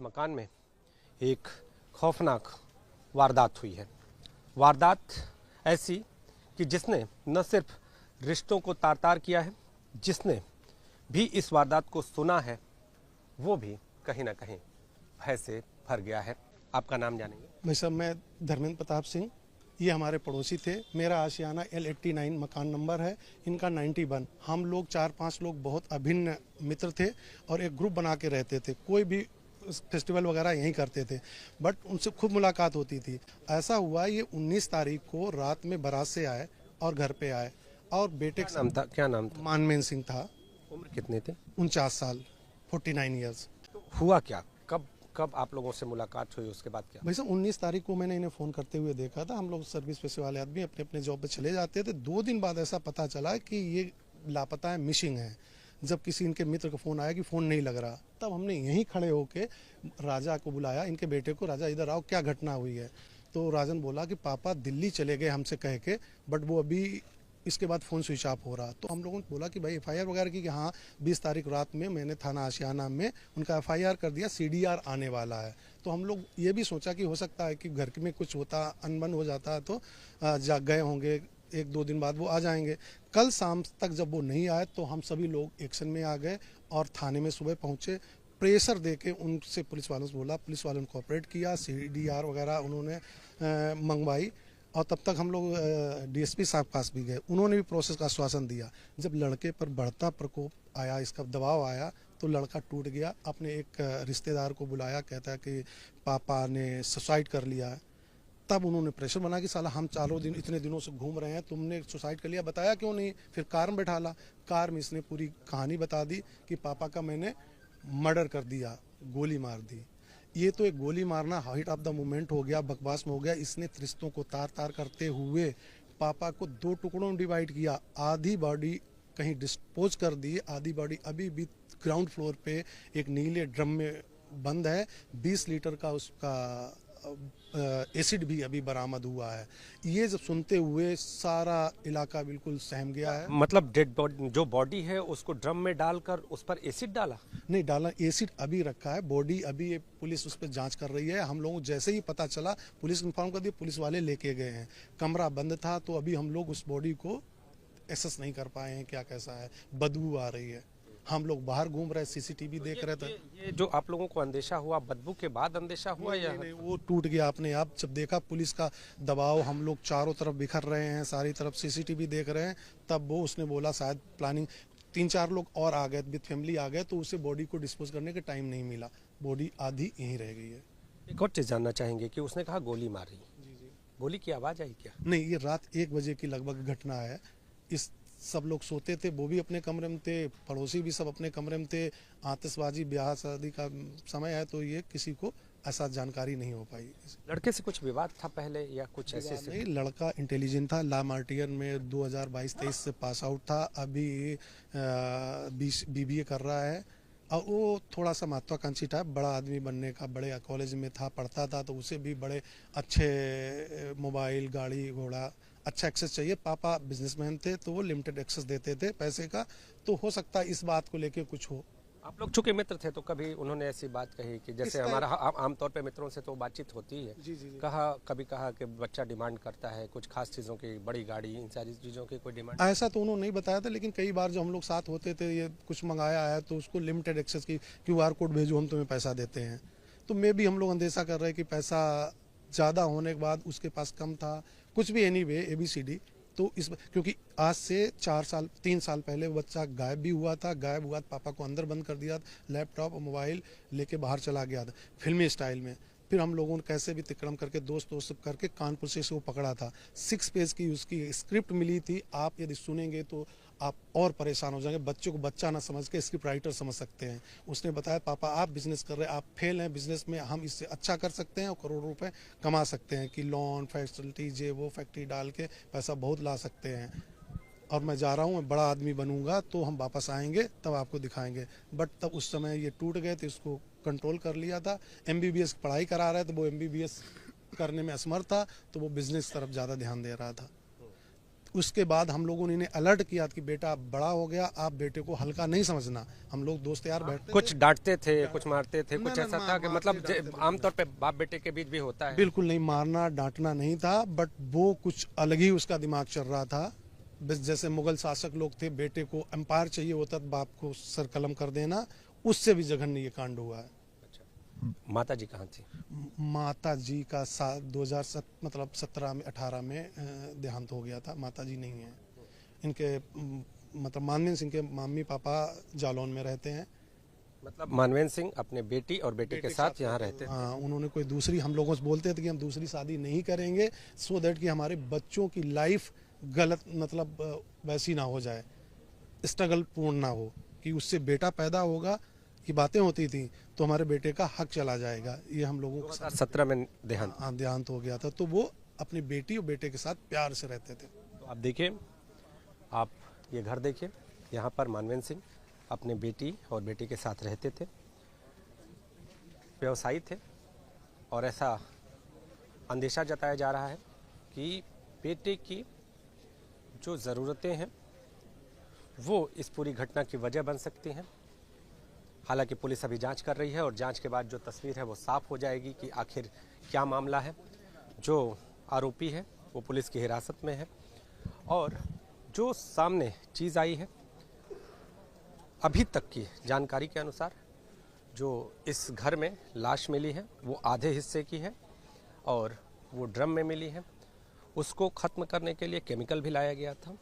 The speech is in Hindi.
मकान में एक खौफनाक वारदात हुई है। वारदात ऐसी कि जिसने न सिर्फ रिश्तों को तार तार किया है, जिसने भी इस वारदात को सुना है वो भी कहीं ना कहीं भय से भर गया है। आपका नाम जानेंगे? भाई साहब, मैं धर्मेंद्र प्रताप सिंह। ये हमारे पड़ोसी थे। मेरा आशियाना L89 मकान नंबर है, इनका 91। हम लोग 4-5 लोग बहुत अभिन्न मित्र थे और एक ग्रुप बना के रहते थे। कोई भी फेस्टिवल वगैरह यहीं करते थे, बट उनसे खूब मुलाकात होती थी। ऐसा हुआ ये 19 तारीख को रात में बारात से आए और घर पे आए और बेटे क्या नाम था? क्या नाम था? मानमेन सिंह था। उम्र कितने थे? 49 साल, 49 ईयर्स। हुआ क्या? कब आप लोगों से मुलाकात हुई? उसके बाद क्या? भाई साहब, 19 तारीख को मैंने इन्हें फ़ोन करते हुए देखा था। हम लोग सर्विस पेशे वाले आदमी अपने अपने जॉब पे चले जाते थे। 2 दिन बाद ऐसा पता चला कि ये लापता है, मिसिंग है। जब किसी इनके मित्र का फ़ोन आया कि फ़ोन नहीं लग रहा, तब हमने यहीं खड़े होके राजा को बुलाया, इनके बेटे को। राजा इधर आओ, क्या घटना हुई है? तो राजन बोला कि पापा दिल्ली चले गए हमसे कह के, बट वो अभी इसके बाद फ़ोन स्विच ऑफ हो रहा। तो हम लोगों ने बोला कि भाई FIR वगैरह की, कि हाँ 20 तारीख रात में मैंने थाना आशियाना में उनका FIR कर दिया, CDR आने वाला है। तो हम लोग ये भी सोचा कि हो सकता है कि घर में कुछ होता, अनबन हो जाता तो जाग गए होंगे, 1-2 दिन बाद वो आ जाएंगे। कल शाम तक जब वो नहीं आए तो हम सभी लोग एक्शन में आ गए और थाने में सुबह पहुँचे। प्रेशर दे के उनसे पुलिस वालों से बोला, पुलिस वालों ने कोऑपरेट किया, CDR वगैरह उन्होंने मंगवाई। और तब तक हम लोग DSP साहब पास भी गए, उन्होंने भी प्रोसेस का आश्वासन दिया। जब लड़के पर बढ़ता प्रकोप आया, इसका दबाव आया, तो लड़का टूट गया। अपने एक रिश्तेदार को बुलाया, कहता है कि पापा ने सुसाइड कर लिया है। तब उन्होंने प्रेशर बना कि साला हम 4 दिन इतने दिनों से घूम रहे हैं, तुमने सुसाइड कर लिया, बताया क्यों नहीं? फिर कार में बैठा ला। कार में इसने पूरी कहानी बता दी कि पापा का मैंने मर्डर कर दिया, गोली मार दी। ये तो एक गोली मारना हाइट ऑफ द मोमेंट हो गया, बकवास में हो गया। इसने रिश्तों को तार तार करते हुए पापा को 2 टुकड़ों में डिवाइड किया। आधी बॉडी कहीं डिस्पोज कर दी, आधी बॉडी अभी भी ग्राउंड फ्लोर पे एक नीले ड्रम में बंद है। 20 लीटर का उसका एसिड भी अभी बरामद हुआ है। ये जब सुनते हुए सारा इलाका बिल्कुल सहम गया है। मतलब डेड बॉडी, जो बॉडी है उसको ड्रम में डालकर उस पर एसिड डाला? नहीं डाला, एसिड अभी रखा है। बॉडी अभी ये पुलिस उस पर जांच कर रही है। हम लोगों जैसे ही पता चला पुलिस इन्फॉर्म कर दी, पुलिस वाले लेके गए हैं। कमरा बंद था तो अभी हम लोग उस बॉडी को एक्सेस नहीं कर पाए हैं, क्या कैसा है, बदबू आ रही है। हम लोग बाहर घूम रहे, CCTV देख रहे थे। ये जो आप लोगों को अंदेशा हुआ, बदबू के बाद अंदेशा हुआ? नहीं, या नहीं, वो टूट गया अपने आप। जब देखा पुलिस का दबाव, हम लोग चारों तरफ बिखर रहे हैं, सारी तरफ CCTV देख रहे हैं, तब वो उसने बोला शायद प्लानिंग, 3-4 लोग और आ गए विद फैमिली आ गए, तो उसे बॉडी को डिस्पोज करने का टाइम नहीं मिला। बॉडी आधी यहीं रह गई है। एक और चीज जानना चाहेंगे कि उसने कहा गोली मारी, गोली की आवाज आई क्या? नहीं, ये रात 1 बजे की लगभग घटना है। इस सब लोग सोते थे, वो भी अपने कमरे में थे, पड़ोसी भी सब अपने कमरे में थे। आतिशबाजी, ब्याह शादी का समय है, तो ये किसी को ऐसा जानकारी नहीं हो पाई। लड़के से कुछ विवाद था पहले या कुछ ऐसे से? नहीं, लड़का इंटेलिजेंट था, ला मार्टियर में 2022-23 से पास आउट था। अभी BBA कर रहा है और वो थोड़ा सा महत्वाकांक्षी था, बड़ा आदमी बनने का। बड़े कॉलेज में था, पढ़ता था, तो उसे भी बड़े अच्छे मोबाइल, गाड़ी घोड़ा, अच्छा एक्सेस चाहिए। पापा बिजनेसमैन थे तो वो लिमिटेड एक्सेस देते थे पैसे का, तो हो सकता है इस बात को लेके कुछ हो। आप लोग चूंकि मित्र थे तो कभी उन्होंने ऐसी बात कही कि जैसे हमारा आमतौर पे मित्रों से तो बातचीत होती है, जी। कभी कहा कि बच्चा डिमांड करता है कुछ खास चीज़ों की, बड़ी गाड़ी, इन सारी चीज़ों की कोई डिमांड? ऐसा तो उन्होंने नहीं बताया था, लेकिन कई बार जो हम लोग साथ होते थे, ये कुछ मंगाया है तो उसको लिमिटेड एक्सेस की QR कोड भेजो, हम तुम्हें पैसा देते हैं। तो मैं भी, हम लोग अंदेशा कर रहे हैं कि पैसा ज़्यादा होने के बाद उसके पास कम था, कुछ भी एनीवे ABCD। तो इस, क्योंकि आज से 3 साल पहले वो बच्चा गायब भी हुआ था। गायब हुआ तो पापा को अंदर बंद कर दिया, लैपटॉप और मोबाइल लेके बाहर चला गया था फिल्मी स्टाइल में। फिर हम लोगों ने कैसे भी तिक्रम करके दोस्त करके कानपुर से वो पकड़ा था। 6 पेज की उसकी स्क्रिप्ट मिली थी। आप यदि सुनेंगे तो आप और परेशान हो जाएंगे। बच्चों को बच्चा ना समझ के स्क्रिप्ट राइटर समझ सकते हैं। उसने बताया, पापा आप बिजनेस कर रहे हैं, आप फेल हैं बिजनेस में, हम इससे अच्छा कर सकते हैं और करोड़ों रुपए कमा सकते हैं, कि लोन फैसिलिटीज ये वो फैक्ट्री डाल के पैसा बहुत ला सकते हैं। और मैं जा रहा हूँ, मैं बड़ा आदमी बनूंगा, तो हम वापस आएंगे तब आपको दिखाएंगे। बट तब उस समय ये टूट गए थे, इसको कंट्रोल कर लिया था। MBBS पढ़ाई करा रहे थे, वो MBBS करने में असमर्थ था, तो वो बिजनेस तरफ ज़्यादा ध्यान दे रहा था। उसके बाद हम लोगों ने इन्हें अलर्ट किया कि बेटा आप बड़ा हो गया, आप बेटे को हल्का नहीं समझना। हम लोग दोस्त यार बैठते कुछ डांटते थे, कुछ मारते थे, कुछ ना, ऐसा ना, था कि मारते मतलब डांटते आमतौर पे बाप बेटे के बीच भी होता है। बिल्कुल नहीं, मारना डांटना नहीं था, बट वो कुछ अलग ही उसका दिमाग चल रहा था। बस जैसे मुगल शासक लोग थे, बेटे को एम्पायर चाहिए होता तो बाप को सर कलम कर देना, उससे भी जघन्य ये कांड हुआ है। माता जी कहाँ थी? माता जी का 2017 में 18 में देहांत हो गया था। माता जी नहीं है इनके, मतलब मानवेंद्र सिंह के मम्मी पापा जालौन में रहते हैं। मतलब मानवेंद्र सिंह अपने बेटी और बेटे के साथ यहाँ रहते थे। हाँ, उन्होंने कोई दूसरी, हम लोगों से बोलते थे कि हम दूसरी शादी नहीं करेंगे, सो दैट कि हमारे बच्चों की लाइफ गलत, मतलब वैसी ना हो जाए, स्ट्रगल पूर्ण ना हो, कि उससे बेटा पैदा होगा, ये बातें होती थी, तो हमारे बेटे का हक चला जाएगा। ये हम लोगों को 2017 में देहांत। देहांत हो गया था। तो वो अपनी बेटी और बेटे के साथ प्यार से रहते थे। तो आप देखिए, आप ये घर देखिए, यहाँ पर मानवेंद्र सिंह अपने बेटी और बेटे के साथ रहते थे, व्यवसायी थे, और ऐसा अंदेशा जताया जा रहा है कि बेटे की जो ज़रूरतें हैं वो इस पूरी घटना की वजह बन सकती हैं। हालांकि पुलिस अभी जांच कर रही है और जांच के बाद जो तस्वीर है वो साफ हो जाएगी कि आखिर क्या मामला है। जो आरोपी है वो पुलिस की हिरासत में है, और जो सामने चीज़ आई है अभी तक की जानकारी के अनुसार, जो इस घर में लाश मिली है वो आधे हिस्से की है और वो ड्रम में मिली है। उसको ख़त्म करने के लिए केमिकल भी लाया गया था।